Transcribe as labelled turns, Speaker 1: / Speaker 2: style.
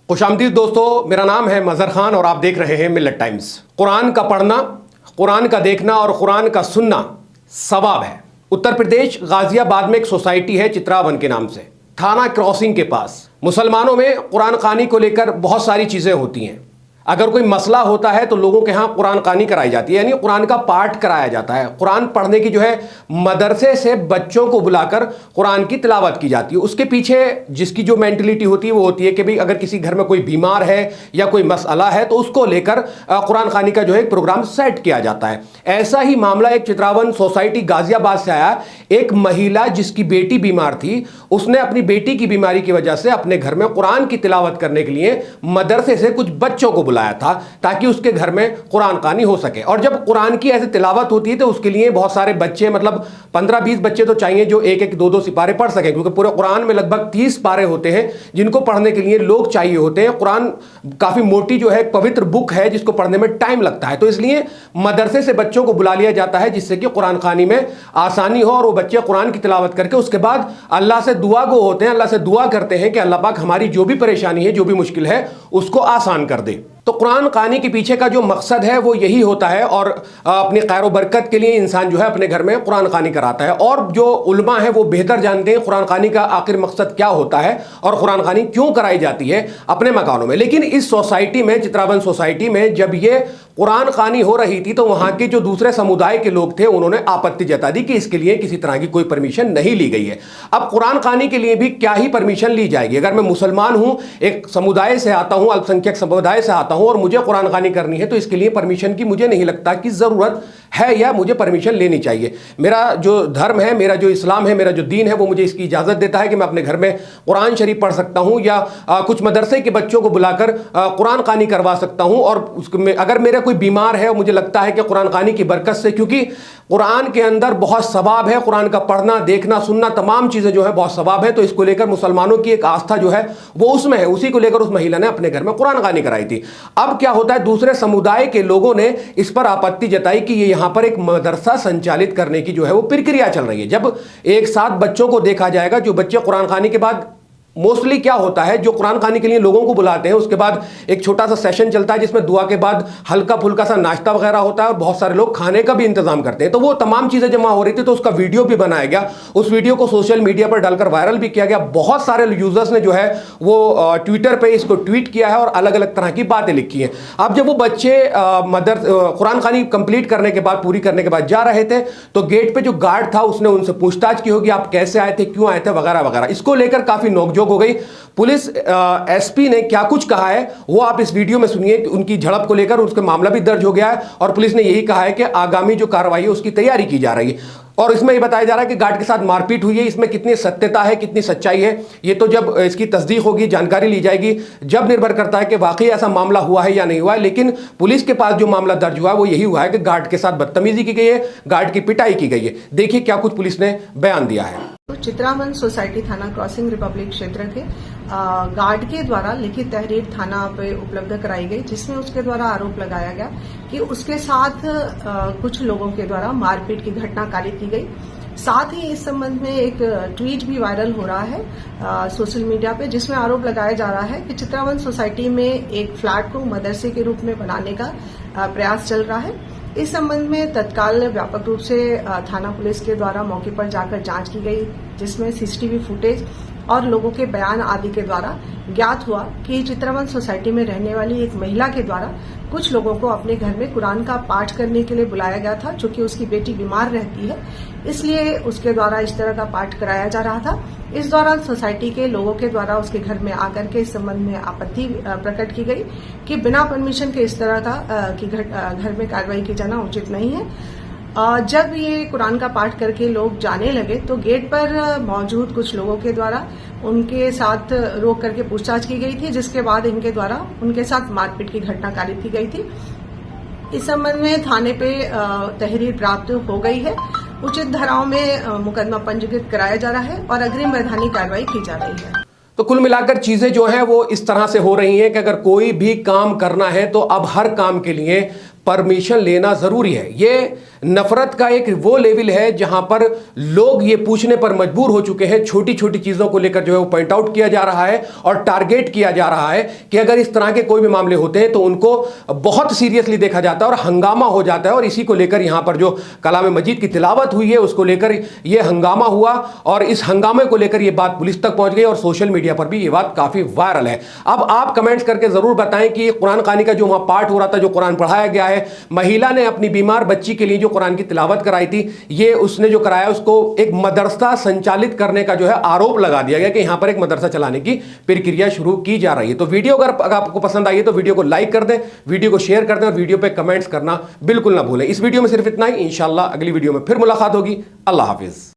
Speaker 1: खुशामदीद दोस्तों, मेरा नाम है मजहर खान और आप देख रहे हैं मिल्लत टाइम्स। कुरान का पढ़ना, कुरान का देखना और कुरान का सुनना सवाब है। उत्तर प्रदेश गाजियाबाद में एक सोसाइटी है चित्रावन के नाम से, थाना क्रॉसिंग के पास। मुसलमानों में कुरान खानी को लेकर बहुत सारी चीज़ें होती हैं। अगर कोई मसला होता है तो लोगों के यहाँ कुरान खानी कराई जाती है, यानी कुरान का पाठ कराया जाता है। कुरान पढ़ने की जो है मदरसे से बच्चों को बुलाकर कुरान की तिलावत की जाती है। उसके पीछे जिसकी जो मेंटलिटी होती है वो होती है कि भाई अगर किसी घर में कोई बीमार है या कोई मसला है तो उसको लेकर कुरान खानी का जो है प्रोग्राम सेट किया जाता है। ऐसा ही मामला एक चित्रावन सोसाइटी गाजियाबाद से आया। एक महिला जिसकी बेटी बीमार थी, उसने अपनी बेटी की बीमारी की वजह से अपने घर में कुरान की तिलावत करने के लिए मदरसे से कुछ बच्चों को बुलाया था ताकि उसके घर में कुरान खानी हो सके। और जब कुरान की ऐसी तिलावत होती है तो उसके लिए बहुत सारे बच्चे, मतलब 15-20 बच्चे तो चाहिए जो एक एक 2-2 सिपारे पढ़ सके, क्योंकि पूरे कुरान में लगभग 30 पारे होते हैं जिनको पढ़ने के लिए लोग चाहिए होते हैं। कुरान काफी मोटी जो है पवित्र बुक है जिसको पढ़ने में टाइम लगता है, तो इसलिए मदरसे से बच्चों को बुला लिया जाता है जिससे कि कुरान खानी में आसानी हो और वो बच्चे कुरान की तिलावत करके उसके बाद अल्लाह से दुआ गो होते हैं, अल्लाह से दुआ करते हैं कि अल्लाह पाक हमारी जो भी परेशानी है, जो भी मुश्किल है, उसको आसान कर दे। तो कुरान खानी के पीछे का जो मकसद है वो यही होता है और अपनी खैर बरकत के लिए इंसान जो है अपने घर में कुरान खानी कराता है। और जो उलमा है वो बेहतर जानते हैं कुरान खानी का आखिर मकसद क्या होता है और कुरान खानी क्यों कराई जाती है अपने मकानों में। लेकिन इस सोसाइटी में, चित्रावन सोसाइटी में, जब ये कुरान खानी हो रही थी तो वहां के जो दूसरे समुदाय के लोग थे उन्होंने आपत्ति जता दी कि इसके लिए किसी तरह की कोई परमिशन नहीं ली गई है। अब कुरान खानी के लिए भी क्या ही परमिशन ली जाएगी? अगर मैं मुसलमान हूं, एक समुदाय से आता हूं, अल्पसंख्यक समुदाय से आता हूं और मुझे कुरान खानी करनी है तो इसके लिए परमिशन की मुझे नहीं लगता कि जरूरत है या मुझे परमिशन लेनी चाहिए। मेरा जो धर्म है, मेरा जो इस्लाम है, मेरा जो दीन है वो मुझे इसकी इजाजत देता है कि मैं अपने घर में कुरान शरीफ पढ़ सकता हूं या कुछ मदरसे के बच्चों को बुलाकर कुरान खानी करवा सकता हूं। और उसमें अगर मेरा कोई बीमार है और मुझे लगता है कि कुरान खानी की बरकत से, क्योंकि कुरान के अंदर बहुत सवाब है, कुरान का पढ़ना, देखना, सुनना, तमाम चीजें जो है बहुत सवाब है, तो इसको लेकर मुसलमानों की एक आस्था जो है वो उसमें है। उसी को लेकर उस महिला ने अपने घर में कुरान खानी कराई थी। अब क्या होता है, दूसरे समुदाय के लोगों ने इस पर आपत्ति जताई कि ये यहां पर एक मदरसा संचालित करने की जो है वो प्रक्रिया चल रही है। जब एक साथ बच्चों को देखा जाएगा, जो बच्चे कुरान खानी के बाद मोस्टली क्या होता है, जो कुरान खानी के लिए लोगों को बुलाते हैं उसके बाद एक छोटा सा सेशन चलता है जिसमें दुआ के बाद हल्का फुल्का सा नाश्ता वगैरह होता है और बहुत सारे लोग खाने का भी इंतजाम करते हैं। तो वो तमाम चीजें जमा हो रही थी तो उसका वीडियो भी बनाया गया, उस वीडियो को सोशल मीडिया पर डालकर वायरल भी किया गया। बहुत सारे यूजर्स ने जो है वो ट्विटर पर इसको ट्वीट किया है और अलग अलग तरह की बातें लिखी हैं। अब जब वो बच्चे कुरान खानी कंप्लीट करने के बाद, पूरी करने के बाद जा रहे थे तो गेट पे जो गार्ड था उसने उनसे पूछताछ की होगी, आप कैसे आए थे, क्यों आए थे, वगैरह वगैरह। इसको लेकर काफी नोकझोंक हो गई। पुलिस एसपी ने क्या कुछ कहा है वो आप इस वीडियो में सुनिए। उनकी झड़प को लेकर उसका मामला भी दर्ज हो गया है और पुलिस ने यही कहा है कि आगामी जो कार्रवाई है उसकी तैयारी की जा रही है। और इसमें यह बताया जा रहा है कि गार्ड के साथ मारपीट हुई है। इसमें कितनी सत्यता है, कितनी सच्चाई है, ये तो जब इसकी तस्दीक होगी, जानकारी ली जाएगी, जब निर्भर करता है कि वाकई ऐसा मामला हुआ है या नहीं हुआ है। लेकिन पुलिस के पास जो मामला दर्ज हुआ है वो यही हुआ है कि गार्ड के साथ बदतमीजी की गई है, गार्ड की पिटाई की गई है। देखिए क्या कुछ पुलिस ने बयान दिया है।
Speaker 2: तो चित्रावन सोसाइटी थाना क्रॉसिंग रिपब्लिक क्षेत्र के गार्ड के द्वारा लिखित तहरीर थाना पे उपलब्ध कराई गई, जिसमें उसके द्वारा आरोप लगाया गया कि उसके साथ कुछ लोगों के द्वारा मारपीट की घटना कारित की गई। साथ ही इस संबंध में एक ट्वीट भी वायरल हो रहा है सोशल मीडिया पे, जिसमें आरोप लगाया जा रहा है कि चित्रावन सोसाइटी में एक फ्लैट को मदरसे के रूप में बनाने का प्रयास चल रहा है। इस संबंध में तत्काल व्यापक रूप से थाना पुलिस के द्वारा मौके पर जाकर जांच की गई, जिसमें सीसीटीवी फुटेज और लोगों के बयान आदि के द्वारा ज्ञात हुआ कि चित्रावन सोसाइटी में रहने वाली एक महिला के द्वारा कुछ लोगों को अपने घर में कुरान का पाठ करने के लिए बुलाया गया था, चूंकि उसकी बेटी बीमार रहती है, इसलिए उसके द्वारा इस तरह का पाठ कराया जा रहा था। इस दौरान सोसाइटी के लोगों के द्वारा उसके घर में आकर के इस संबंध में आपत्ति प्रकट की गई कि बिना परमिशन के इस तरह का घर में कार्रवाई की जाना उचित नहीं है। जब ये कुरान का पाठ करके लोग जाने लगे तो गेट पर मौजूद कुछ लोगों के द्वारा उनके साथ रोक करके पूछताछ की गई थी, जिसके बाद इनके द्वारा उनके साथ मारपीट की घटना कारित की गई थी। इस संबंध में थाने पे तहरीर प्राप्त हो गई है, उचित धाराओं में मुकदमा पंजीकृत कराया जा रहा है और अग्रिम वैधानिक कार्रवाई की जा रही है।
Speaker 1: तो कुल मिलाकर चीजें जो हैं वो इस तरह से हो रही हैं कि अगर कोई भी काम करना है तो अब हर काम के लिए परमिशन लेना ज़रूरी है। ये नफ़रत का एक वो लेवल है जहां पर लोग ये पूछने पर मजबूर हो चुके हैं, छोटी छोटी चीज़ों को लेकर जो है वो पॉइंट आउट किया जा रहा है और टारगेट किया जा रहा है कि अगर इस तरह के कोई भी मामले होते हैं तो उनको बहुत सीरियसली देखा जाता है और हंगामा हो जाता है। और इसी को लेकर यहां पर जो कलाम मजीद की तिलावत हुई है उसको लेकर ये हंगामा हुआ और इस हंगामे को लेकर ये बात पुलिस तक पहुंच गई और सोशल मीडिया पर भी ये बात काफ़ी वायरल है। अब आप कमेंट्स करके ज़रूर बताएं कि कुरान खानी का जो वहाँ पाठ हो रहा था, जो कुरान पढ़ाया गया है, महिला ने अपनी बीमार बच्ची के लिए जो कुरान की तिलावत कराई थी, ये उसने जो कराया उसको एक मदरसा संचालित करने का जो है आरोप लगा दिया गया कि यहां पर एक मदरसा चलाने की प्रक्रिया शुरू की जा रही है। तो वीडियो अगर आपको पसंद आई है तो वीडियो को लाइक कर दें, वीडियो को शेयर कर दें और वीडियो पे कमेंट्स करना बिल्कुल ना भूलें। इस वीडियो में सिर्फ इतना ही। इंशाल्लाह अगली वीडियो में फिर मुलाकात होगी। अल्लाह हाफिज।